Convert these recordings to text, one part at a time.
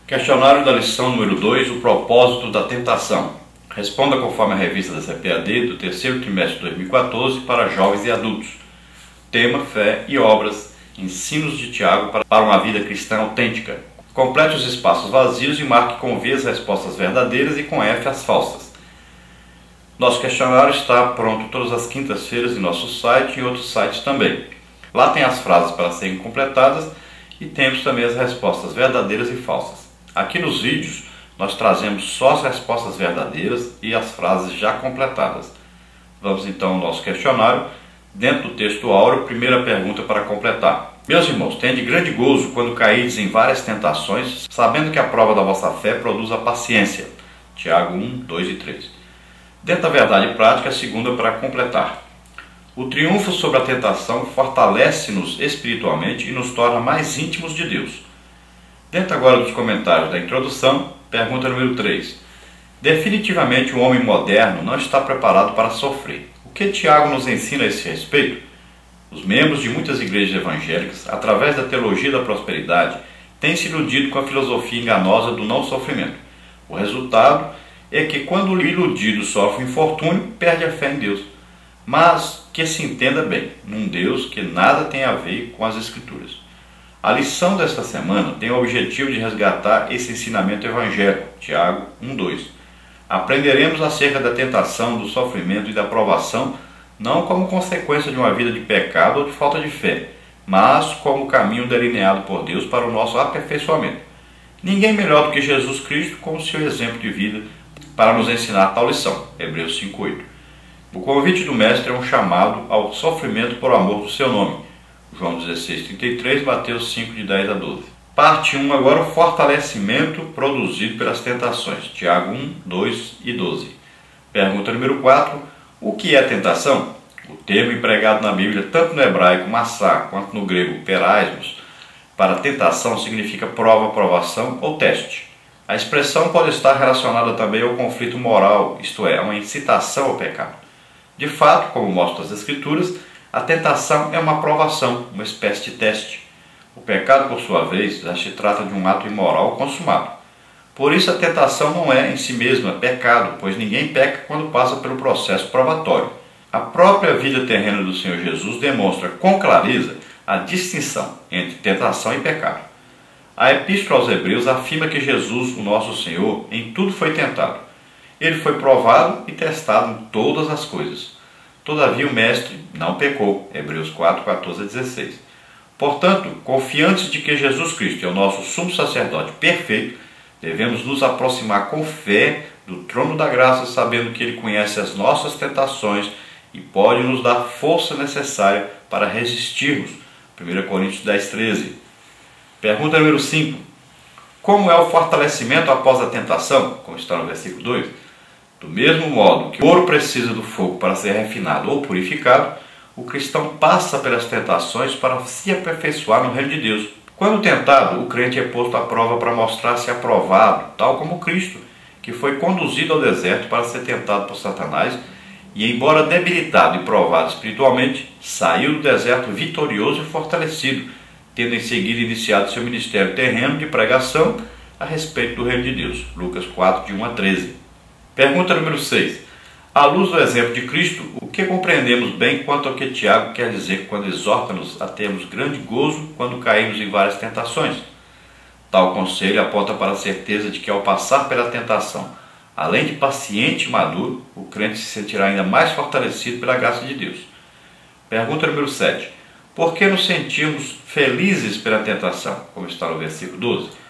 Questionário da lição número 2, o propósito da tentação. Responda conforme a revista da CPAD do terceiro trimestre de 2014 para jovens e adultos. Tema, fé e obras, ensinos de Tiago para uma vida cristã autêntica. Complete os espaços vazios e marque com V as respostas verdadeiras e com F as falsas. Nosso questionário está pronto todas as quintas-feiras em nosso site e em outros sites também. Lá tem as frases para serem completadas e temos também as respostas verdadeiras e falsas. Aqui nos vídeos nós trazemos só as respostas verdadeiras e as frases já completadas. Vamos então ao nosso questionário. Dentro do texto áureo, primeira pergunta para completar. Meus irmãos, tende grande gozo quando caídes em várias tentações, sabendo que a prova da vossa fé produz a paciência. Tiago 1, 2 e 3. Dentro da verdade prática, a segunda para completar. O triunfo sobre a tentação fortalece-nos espiritualmente e nos torna mais íntimos de Deus. Dentro agora dos comentários da introdução, pergunta número 3. Definitivamente o homem moderno não está preparado para sofrer. O que Tiago nos ensina a esse respeito? Os membros de muitas igrejas evangélicas, através da teologia da prosperidade, têm se iludido com a filosofia enganosa do não sofrimento. O resultado é que quando o iludido sofre um infortúnio, perde a fé em Deus. Mas que se entenda bem, num Deus que nada tem a ver com as Escrituras. A lição desta semana tem o objetivo de resgatar esse ensinamento evangélico, Tiago 1:2. Aprenderemos acerca da tentação, do sofrimento e da provação, não como consequência de uma vida de pecado ou de falta de fé, mas como caminho delineado por Deus para o nosso aperfeiçoamento. Ninguém melhor do que Jesus Cristo como seu exemplo de vida para nos ensinar tal lição, Hebreus 5:8. O convite do Mestre é um chamado ao sofrimento por amor do seu nome, João 16:33, Mateus 5, de 10 a 12. Parte 1 agora, o fortalecimento produzido pelas tentações. Tiago 1, 2 e 12. Pergunta número 4. O que é tentação? O termo empregado na Bíblia, tanto no hebraico, massá, quanto no grego, peraismos, para tentação significa prova, provação ou teste. A expressão pode estar relacionada também ao conflito moral, isto é, a uma incitação ao pecado. De fato, como mostram as Escrituras, a tentação é uma provação, uma espécie de teste. O pecado, por sua vez, já se trata de um ato imoral consumado. Por isso, a tentação não é em si mesma pecado, pois ninguém peca quando passa pelo processo probatório. A própria vida terrena do Senhor Jesus demonstra com clareza a distinção entre tentação e pecado. A Epístola aos Hebreus afirma que Jesus, o nosso Senhor, em tudo foi tentado. Ele foi provado e testado em todas as coisas. Todavia o Mestre não pecou. Hebreus 4, 14 a 16. Portanto, confiantes de que Jesus Cristo é o nosso sumo sacerdote perfeito, devemos nos aproximar com fé do trono da graça, sabendo que Ele conhece as nossas tentações e pode nos dar força necessária para resistirmos. 1 Coríntios 10, 13. Pergunta número 5. Como é o fortalecimento após a tentação? Como está no versículo 2. Do mesmo modo que o ouro precisa do fogo para ser refinado ou purificado, o cristão passa pelas tentações para se aperfeiçoar no reino de Deus. Quando tentado, o crente é posto à prova para mostrar-se aprovado, tal como Cristo, que foi conduzido ao deserto para ser tentado por Satanás e, embora debilitado e provado espiritualmente, saiu do deserto vitorioso e fortalecido, tendo em seguida iniciado seu ministério terreno de pregação a respeito do reino de Deus. Lucas 4, de 1 a 13. Pergunta número 6. À luz do exemplo de Cristo, o que compreendemos bem quanto ao que Tiago quer dizer quando exorta-nos a termos grande gozo quando caímos em várias tentações? Tal conselho aponta para a certeza de que ao passar pela tentação, além de paciente e maduro, o crente se sentirá ainda mais fortalecido pela graça de Deus. Pergunta número 7. Por que nos sentimos felizes pela tentação? Como está no versículo 12.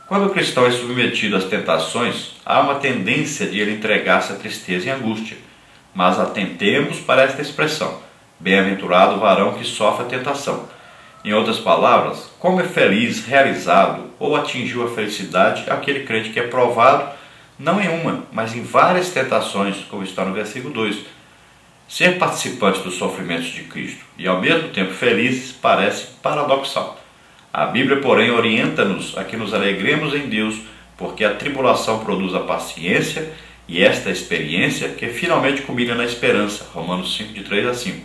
Quando o cristão é submetido às tentações, há uma tendência de ele entregar-se à tristeza e angústia. Mas atentemos para esta expressão: bem-aventurado o varão que sofre a tentação. Em outras palavras, como é feliz, realizado ou atingiu a felicidade aquele crente que é provado, não em uma, mas em várias tentações, como está no versículo 2. Ser participantes dos sofrimentos de Cristo e ao mesmo tempo felizes parece paradoxal. A Bíblia, porém, orienta-nos a que nos alegremos em Deus, porque a tribulação produz a paciência e esta experiência que finalmente culmina na esperança. Romanos 5, de 3 a 5.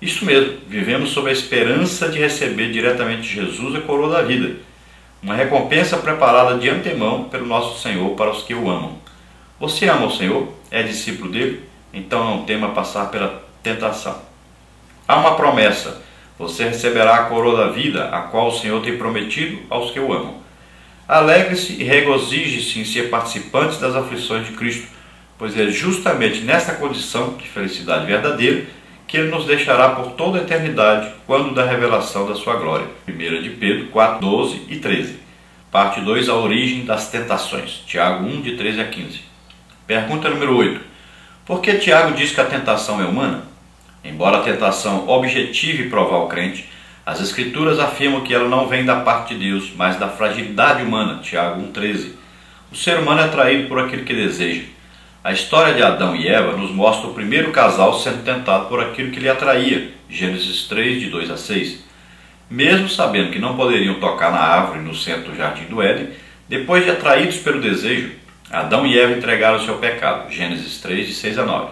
Isso mesmo, vivemos sob a esperança de receber diretamente de Jesus a coroa da vida. uma recompensa preparada de antemão pelo nosso Senhor para os que o amam. Você ama o Senhor? É discípulo dele? Então não tema passar pela tentação. Há uma promessa: você receberá a coroa da vida, a qual o Senhor tem prometido aos que o amam. Alegre-se e regozije-se em ser participantes das aflições de Cristo, pois é justamente nesta condição de felicidade verdadeira que Ele nos deixará por toda a eternidade, quando da revelação da sua glória. 1 de Pedro 4, 12 e 13. Parte 2, a origem das tentações. Tiago 1, de 13 a 15. Pergunta número 8. Por que Tiago diz que a tentação é humana? Embora a tentação objetive provar o crente, as Escrituras afirmam que ela não vem da parte de Deus, mas da fragilidade humana. Tiago 1, 13. O ser humano é atraído por aquilo que deseja. A história de Adão e Eva nos mostra o primeiro casal sendo tentado por aquilo que lhe atraía, Gênesis 3, de 2 a 6. Mesmo sabendo que não poderiam tocar na árvore no centro do jardim do Éden, depois de atraídos pelo desejo, Adão e Eva entregaram-se ao pecado, Gênesis 3, de 6 a 9.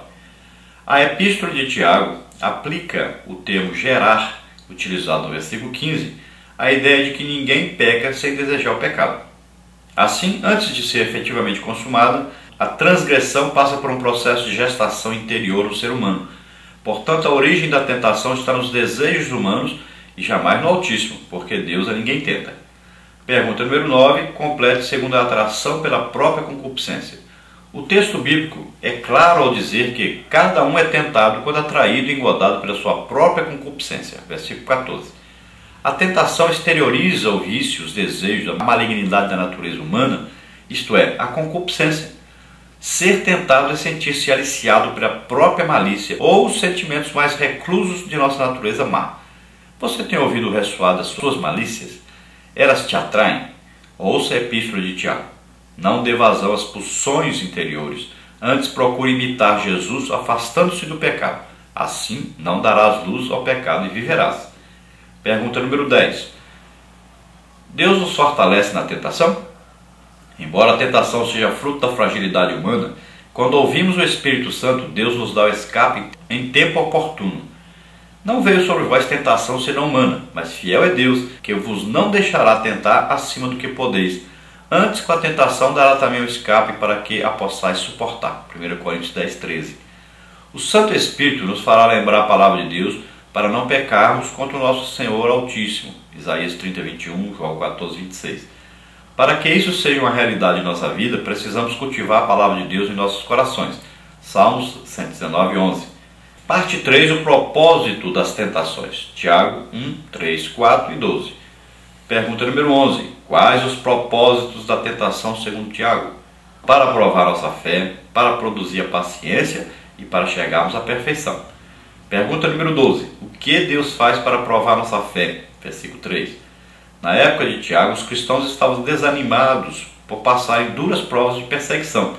A epístola de Tiago aplica o termo gerar, utilizado no versículo 15, a ideia de que ninguém peca sem desejar o pecado. Assim, antes de ser efetivamente consumada, a transgressão passa por um processo de gestação interior no ser humano. Portanto, a origem da tentação está nos desejos humanos e jamais no Altíssimo, porque Deus a ninguém tenta. Pergunta número 9. Complete segundo a atração pela própria concupiscência. O texto bíblico é claro ao dizer que cada um é tentado quando atraído e engodado pela sua própria concupiscência. Versículo 14. A tentação exterioriza o vício, os desejos, a malignidade da natureza humana, isto é, a concupiscência. Ser tentado é sentir-se aliciado pela própria malícia ou os sentimentos mais reclusos de nossa natureza má. Você tem ouvido o ressoar das suas malícias? Elas te atraem? Ouça a epístola de Tiago. Não dê vazão às pulsões interiores. Antes procure imitar Jesus afastando-se do pecado. Assim não darás luz ao pecado e viverás. Pergunta número 10. Deus nos fortalece na tentação? Embora a tentação seja fruto da fragilidade humana, quando ouvimos o Espírito Santo, Deus nos dá o escape em tempo oportuno. Não veio sobre vós tentação senão humana, mas fiel é Deus, que vos não deixará tentar acima do que podeis. Antes, com a tentação, dará também o escape para que a possais suportar. 1 Coríntios 10, 13. O Santo Espírito nos fará lembrar a palavra de Deus para não pecarmos contra o nosso Senhor Altíssimo. Isaías 30, 21, João 14, 26. Para que isso seja uma realidade em nossa vida, precisamos cultivar a palavra de Deus em nossos corações. Salmos 119, 11. Parte 3, o propósito das tentações. Tiago 1, 3, 4 e 12. Pergunta número 11. Quais os propósitos da tentação segundo Tiago? Para provar nossa fé, para produzir a paciência e para chegarmos à perfeição. Pergunta número 12. O que Deus faz para provar nossa fé? Versículo 3. Na época de Tiago, os cristãos estavam desanimados por passarem duras provas de perseguição.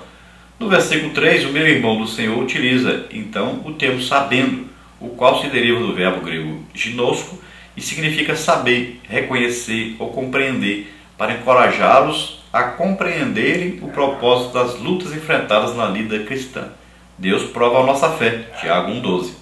No versículo 3, o meu irmão do Senhor utiliza, então, o termo sabendo, o qual se deriva do verbo grego ginosko e significa saber, reconhecer ou compreender, para encorajá-los a compreenderem o propósito das lutas enfrentadas na vida cristã. Deus prova a nossa fé. Tiago 1,12.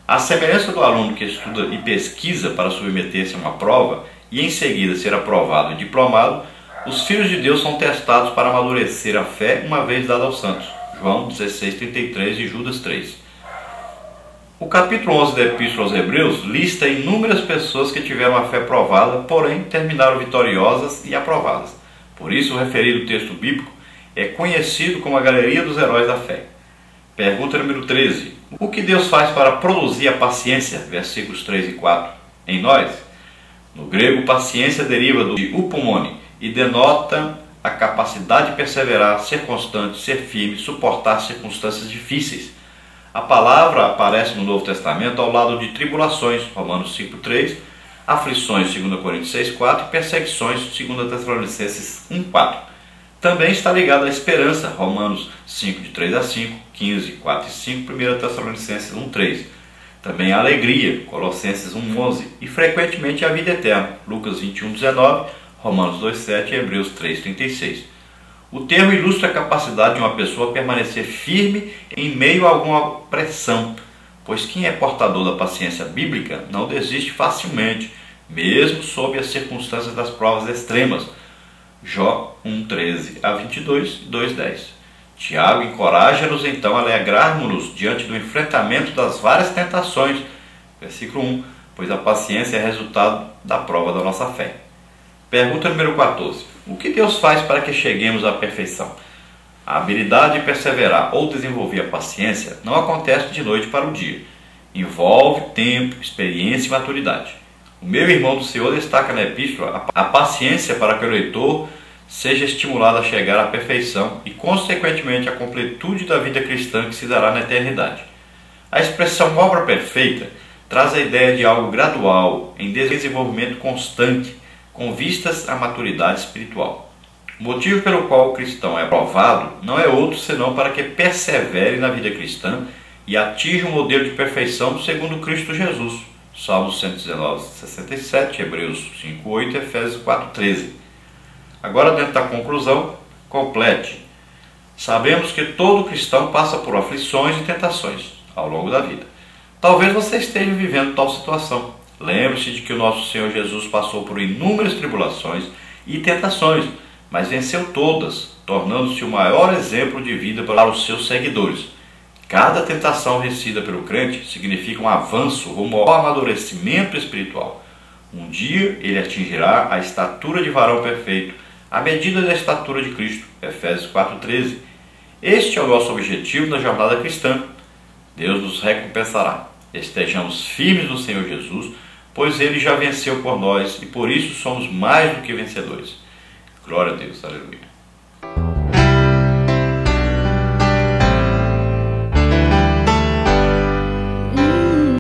À semelhança do aluno que estuda e pesquisa para submeter-se a uma prova, e em seguida ser aprovado e diplomado, os filhos de Deus são testados para amadurecer a fé uma vez dada aos santos. João 16:33 e Judas 3. O capítulo 11 da Epístola aos Hebreus lista inúmeras pessoas que tiveram a fé provada, porém terminaram vitoriosas e aprovadas. Por isso o referido texto bíblico é conhecido como a Galeria dos Heróis da Fé. Pergunta número 13. O que Deus faz para produzir a paciência? Versículos 3 e 4. Em nós? No grego, paciência deriva do upomone e denota a capacidade de perseverar, ser constante, ser firme, suportar circunstâncias difíceis. A palavra aparece no Novo Testamento ao lado de tribulações, Romanos 5:3, aflições, 2 Coríntios 6:4 e perseguições, 2 Tessalonicenses 1:4. Também está ligada à esperança, Romanos 5, de 3 a 5, 15, 4 e 5, 1 Tessalonicenses 1:3. Também a alegria, Colossenses 1:11, e frequentemente a vida eterna, Lucas 21:19, Romanos 2:7 e Hebreus 3:36. O termo ilustra a capacidade de uma pessoa permanecer firme em meio a alguma pressão, pois quem é portador da paciência bíblica não desiste facilmente, mesmo sob as circunstâncias das provas extremas. Jó 1:13-22, 2:10. Tiago encoraja-nos então a alegrarmos-nos diante do enfrentamento das várias tentações. Versículo 1, pois a paciência é resultado da prova da nossa fé. Pergunta número 14. O que Deus faz para que cheguemos à perfeição? A habilidade de perseverar ou desenvolver a paciência não acontece de noite para o dia. Envolve tempo, experiência e maturidade. O meu irmão do Senhor destaca na epístola a paciência para que o leitor seja estimulado a chegar à perfeição e, consequentemente, à completude da vida cristã que se dará na eternidade. A expressão obra perfeita traz a ideia de algo gradual, em desenvolvimento constante, com vistas à maturidade espiritual. O motivo pelo qual o cristão é aprovado não é outro senão para que persevere na vida cristã e atinja o modelo de perfeição segundo Cristo Jesus. Salmos 119:67, Hebreus 5:8 e Efésios 4:13. Agora, dentro da conclusão, complete. Sabemos que todo cristão passa por aflições e tentações ao longo da vida. Talvez você esteja vivendo tal situação. Lembre-se de que o nosso Senhor Jesus passou por inúmeras tribulações e tentações, mas venceu todas, tornando-se o maior exemplo de vida para os seus seguidores. Cada tentação vencida pelo crente significa um avanço rumo ao amadurecimento espiritual. Um dia ele atingirá a estatura de varão perfeito, à medida da estatura de Cristo. Efésios 4:13. Este é o nosso objetivo na jornada cristã. Deus nos recompensará. Estejamos firmes no Senhor Jesus, pois Ele já venceu por nós e por isso somos mais do que vencedores. Glória a Deus. Aleluia.